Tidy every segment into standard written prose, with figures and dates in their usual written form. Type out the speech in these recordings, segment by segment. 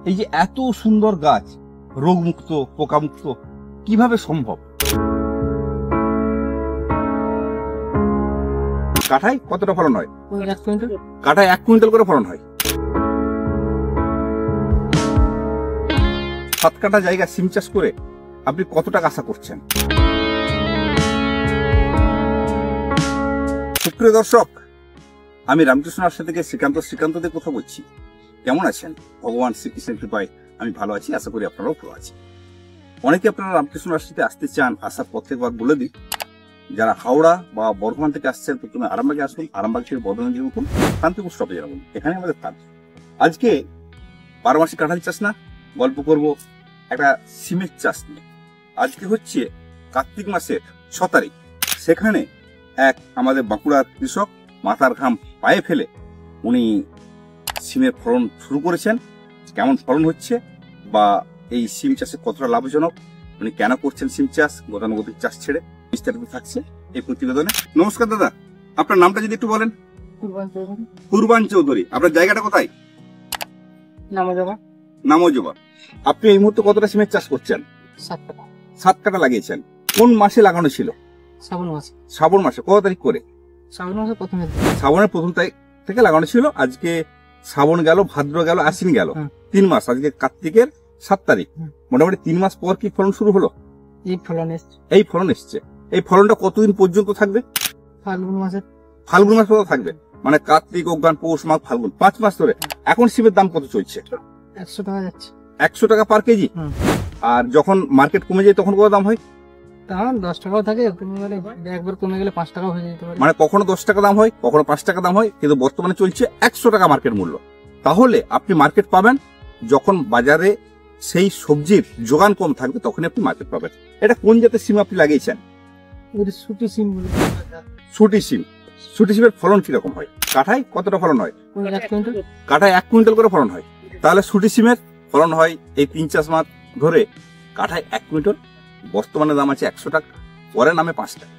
এই যে এত সুন্দর গাছ রোগমুক্ত পোকামুক্ত কিভাবে সম্ভব? কাঠায় কতটা ফলন হয়? কাঠায় 1 কুইন্টাল করে ফলন হয়। 7 কাঠা জায়গা সিম চাষ করে আপনি কত টাকা আশা করছেন? সুপ্রিয় দর্শক, আমি রামকৃষ্ণ আশ্রম থেকে শ্রীকান্তদের কথা বলছি। কেমন আছেন? ভগবান শ্রীকৃষ্ণের কৃপায় আমি ভালো আছি, আশা করি আপনারাও ভালো আছেন। অনেকে আপনারা রামকৃষ্ণ আশ্রমে আসতে চান, আসার পথে একবার বলে দিই, যারা হাওড়া বা বর্ধমান থেকে আসছেন প্রথমে আরামবাগে আসুন, আরামবাগ থেকে বর্ধমানে উঠুন, শান্তিপুর স্টপেজে যাবেন, এখানে আমাদের থাকবে। আজকে 12 মাসে কাঁঠাল চাষ না, গল্প করব একটা সিমের চাষ নিয়ে। আজকে হচ্ছে কার্তিক মাসের 6 তারিখ। সেখানে এক আমাদের বাঁকুড়ার কৃষক মাথার ঘাম পায়ে ফেলে উনি সিমের ফলন শুরু করেছেন। কেমন ফলন হচ্ছে বা এই সিম চাষে কতটা লাভজনক, উনি কেন করছেন সিম চাষ, গতানুগতিক চাষ ছেড়ে, বিস্তারিত থাকছে এই প্রতিবেদনে। নমস্কার দাদা, আপনার নামটা যদি একটু বলেন। কুরবান চৌধুরী। আপনার জায়গাটা কোথায়? নামজোবা। আপনি এই মুহূর্তে কতটা সিমের চাষ করছেন? 7 কাঠা লাগিয়েছেন। কোন মাসে লাগানো ছিল? শ্রাবণ মাসে। কত তারিখ করে? শ্রাবণের 1 তারিখ থেকে লাগানো ছিল। আজকে শ্রাবণ গেল, ভাদ্র গেল, আশ্বিন গেল, 3 মাস। আজকে কার্তিকের 7 তারিখ। মোটামুটি 3 মাস পর কি ফলন শুরু হলো? এই ফলন এসছে। এই ফলনটা কতদিন পর্যন্ত থাকবে? ফাল্গুন মাস পর্যন্ত থাকবে। মানে কার্তিক, অগ্রহায়ণ, পৌষ, মাঘ, ফাল্গুন, 5 মাস ধরে। এখন সিমের দাম কত চলছে? 100 টাকা যাচ্ছে। 100 টাকা পার কেজি। আর যখন মার্কেট কমে যায় তখন কত দাম হয়? 10 টাকাও থাকে, একবার কমে গেলে 5 টাকাও হয়ে যেতে পারে। মানে কখনো 10 টাকা দাম হয়, কখনো 5 টাকা দাম হয়, কিন্তু বর্তমানে চলছে 100 টাকা মার্কেট মূল্য। তাহলে আপনি মার্কেট পাবেন যখন বাজারে সেই সবজির যোগান কম থাকবে, তখনই আপনি মার্কেট পাবেন। এটা কোন জাতের সিম আপনি লাগিয়েছেন? সুটি সিম। সুটি সিমের ফলন কিরকম হয়? কাঠায় কতটা ফলন হয়? কাঠায় 1 কুইন্টাল করে ফলন হয়। তাহলে সুটি সিমের ফলন হয় এই 3-4 মাস ধরে কাঠায় 1 কুইন্টাল। বর্তমানে দাম আছে 100 টাকা, পরে নামে 5 টাকা।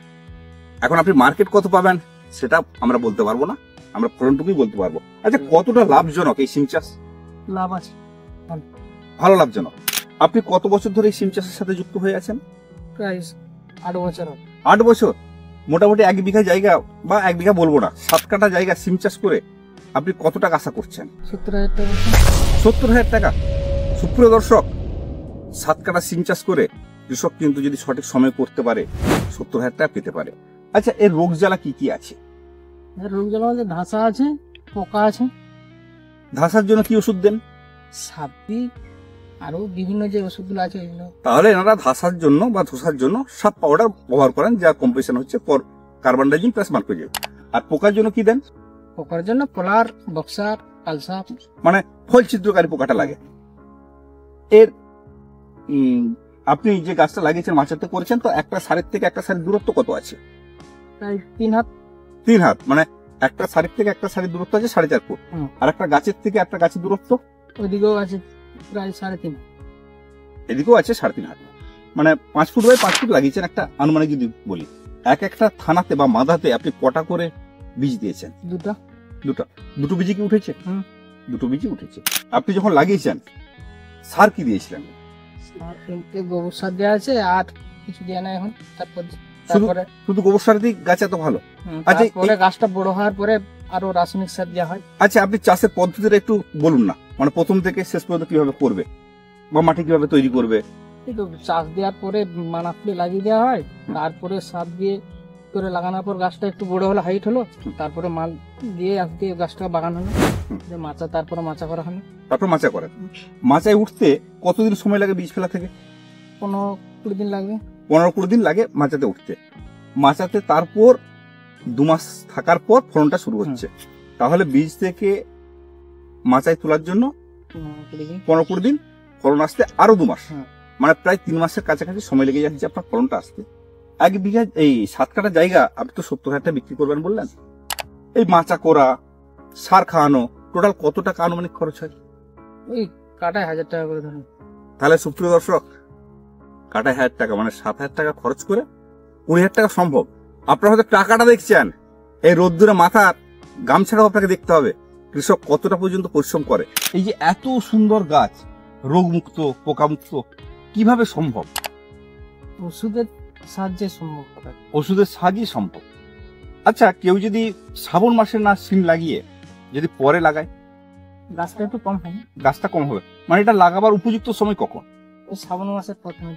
এখন আপনি মার্কেট কত পাবেন সেটা আমরা বলতে পারবো না, আমরা ফলনটুকুই বলতে পারবো। আচ্ছা, কতটা লাভজনক এই সিম চাষ? লাভ আছে, ভালো লাভজনক। আপনি কত বছর ধরে এই সিম চাষের সাথে যুক্ত হয়ে আছেন? প্রায় 8 বছর। 8 বছর। মোটামুটি 1 বিঘা জায়গা, বা 1 বিঘা বলবো না, 7 কাঠা জায়গা সিম চাষ করে আপনি কত টাকা আশা করছেন? 70,000 টাকা। 70,000 টাকা। সুপ্রিয় দর্শক, 7 কাঠা সিম চাষ করে কৃষক কিন্তু যদি সঠিক সময় করতে পারে 70,000 টাকা পেতে পারে। আচ্ছা, এর রোগ জ্বালা কি কি আছে? রোগ জ্বালা আছে, ধাসা আছে, পোকা আছে। ধাসার জন্য কি ওষুধ দেন? সাপি আরো বিভিন্ন যে ওষুধগুলো আছে ওইগুলো। তাহলে এনারা ধাসার জন্য বা ধসার জন্য সাপ পাউডার ব্যবহার করেন, যা কম্পোজিশন হচ্ছে কার্বনডাইজিম প্লাস মার্কোজেব। আর পোকার জন্য কি দেন? পোকার জন্য পোলার, বক্সার, কালসাপ। মানে ফল ছিদ্রকারী পোকাটা লাগে। এর আপনি যে গাছটা লাগিয়েছেন, মাচাতে করেছেন, তো একটা সারের থেকে একটা সারের দূরত্ব কত আছে? প্রায় 3 হাত। 3 হাত, মানে একটা সারের থেকে একটা সারের দূরত্ব আছে 4.5 ফুট। আর একটা গাছের থেকে একটা গাছের দূরত্ব ওইদিকেও আছে প্রায় 3.5। এদিকেও আছে 3.5 হাত। মানে 5 ফুট বাই 5 ফুট লাগিয়েছেন। একটা আনুমানিক যদি বলি, একটা থানাতে বা মাদাতে আপনি কটা করে বীজ দিয়েছেন? দুটো বীজই কি উঠেছে? দুটো বীজই উঠেছে। আপনি যখন লাগিয়েছেন সার কি দিয়েছিলেন? গোবর সার দেওয়া আছে, আর কিছু দেওয়া নাই এখন। তারপরে শুধু গোবর সার দিয়ে গাছ এত ভালো? আচ্ছা, গাছটা বড় হওয়ার পরে আরো রাসায়নিক সার দেওয়া হয়। আচ্ছা, আপনি চাষের পদ্ধতিটা একটু বলুন না, মানে প্রথম থেকে শেষ পর্যন্ত কিভাবে করবে বা মাটি কিভাবে তৈরি করবে? চাষ দেওয়ার পরে মানাফলি লাগিয়ে দেওয়া হয়, তারপরে সার দিয়ে করে লাগানোর পর গাছটা একটু বড় হলো, হাইট হলো, তারপরে মাল দিয়ে দিয়ে গাছটা বাগান হলো, মাচা, তারপরে মাচা করা হলো। তারপর মাচা করেন। মাচায় উঠতে কতদিন সময় লাগে বীজ ফেলা থেকে? 15-20 দিন লাগবে। 15-20 দিন লাগে মাচাতে উঠতে। মাচাতে তারপর 2 মাস থাকার পর ফলনটা শুরু হচ্ছে। তাহলে বীজ থেকে মাচায় তোলার জন্য 15-20 দিন, ফলন আসতে আরো 2 মাস, মানে প্রায় 3 মাসের কাছাকাছি সময় লেগে যাচ্ছে আপনার ফলনটা আসতে। 1 বিঘা এই 7 কাঠা জায়গা আপনি তো 70,000 টাকা বিক্রি করবেন বললেন। এই মাচা করা, সার খাওয়ানো, টোটাল কত টাকা আনুমানিক খরচ হয়? ওই কাটায় 1000 টাকা করে ধরুন। তাহলে সুপ্রিয় দর্শক, কাটায় 1000 টাকা, মানে 7,000 টাকা খরচ করে 20,000 টাকা সম্ভব। আপনারা হয়তো টাকাটা দেখছেন, এই রোদ্দুরে মাথার গামছাটাও আপনাকে দেখতে হবে কৃষক কতটা পর্যন্ত পরিশ্রম করে। এই যে এত সুন্দর গাছ রোগমুক্ত, পোকামুক্ত কিভাবে সম্ভব? ওষুধের সাহায্যে সম্ভব হবে। ওষুধের সাহায্যে সম্ভব। আচ্ছা, কেউ যদি শ্রাবণ মাসে না সিম লাগিয়ে যদি পরে লাগায়, গাছটা একটু কম হয়। গাছটা কম হবে? মানে এটা লাগাবার উপযুক্ত সময় কখন? ওই শ্রাবণ মাসের প্রথমে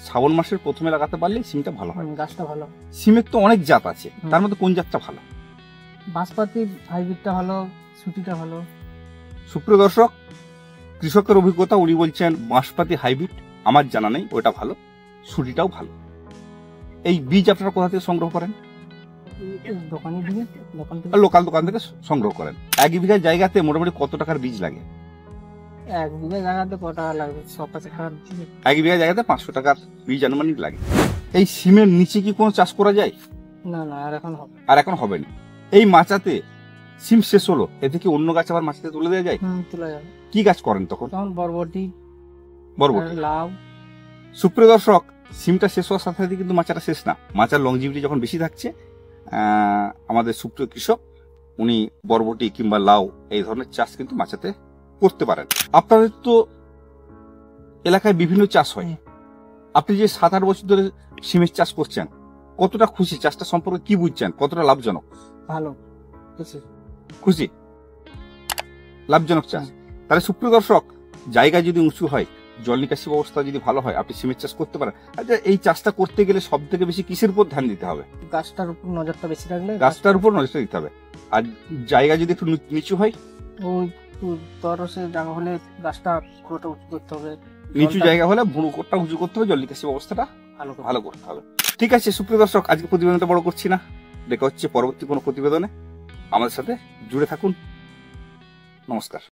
শ্রাবণ মাসের প্রথমে লাগাতে পারলে সিমটা ভালো হয়। গাছটা ভালো। সিমের তো অনেক জাত আছে, তার মধ্যে কোন জাতটা ভালো? বাঁশপাতি হাইব্রিডটা ভালো, ছুটিটা ভালো। সুপ্রিয় দর্শক, কৃষকের অভিজ্ঞতা, উনি বলছেন বাঁশপাতি হাইব্রিড আমার জানা নেই, ওটা ভালো, ছুটিটাও ভালো। এই বীজ আপনারা কোথা থেকে সংগ্রহ করেন? দোকানে থেকে, দোকান থেকে। লোকাল দোকান থেকে সংগ্রহ করেন। 1 বিঘা জায়গাতে মোটামুটি কত টাকার বীজ লাগে? 1 বিঘা জায়গাতে কত টাকা লাগবে? 500 টাকা। 1 বিঘা জায়গাতে 500 টাকার বীজ আনুমানিক লাগে। এই সিমের নিচে কি কোনো চাষ করা যায়? না না, আর এখন হবে। আর এখন হবে না। এই মাচাতে সিম শেষ হলো, এতে কি অন্য গাছ আবার মাচাতে তুলে দেওয়া যায়? তুলে যাবে। কি গাছ করেন তখন? তখন বরবটি, বরবটি, লাউ। সুপ্রিয় দর্শক, সিমটা শেষ হওয়ার সাথে সাথে কিন্তু মাচাটা শেষ না। মাচার লংজিভিটি যখন বেশি থাকছে, আমাদের সুপ্রিয় কৃষক উনি বরবটি কিংবা লাউ এই ধরনের চাষ কিন্তু মাচাতে করতে পারেন। আপনাদের তো এলাকায় বিভিন্ন চাষ হয়, আপনি যে 7-8 বছর ধরে সিমের চাষ করছেন, কতটা খুশি? চাষটা সম্পর্কে কি বুঝছেন? কতটা লাভজনক? ভালো, বুঝছি। খুশি, লাভজনক চাষ। তাহলে সুপ্রিয় দর্শক, জায়গা যদি উঁচু হয়, জল নিকাশি ব্যবস্থা যদি ভালো হয়, আপনি সিমের চাষ করতে পারেন। আচ্ছা, এই চাষটা করতে গেলে সব থেকে বেশি কিসের উপর ধ্যান দিতে হবে? গাছটার উপর নজরটা বেশি রাখলে। গাছটার উপর নজরটা দিতে হবে। আর জায়গা যদি একটু নিচু হয়, ওই তরসে জায়গা হলে গাছটা পুরোটা উঁচু করতে হবে। নিচু জায়গা হলে ভুরুকোটটা উঁচু করতে হবে, জল নিকাশি ব্যবস্থাটা ভালো করতে হবে। ঠিক আছে সুপ্রিয় দর্শক, আজকে প্রতিবেদনটা বড় করছি না, দেখা হচ্ছে পরবর্তী কোনো প্রতিবেদনে। আমাদের সাথে জুড়ে থাকুন। নমস্কার।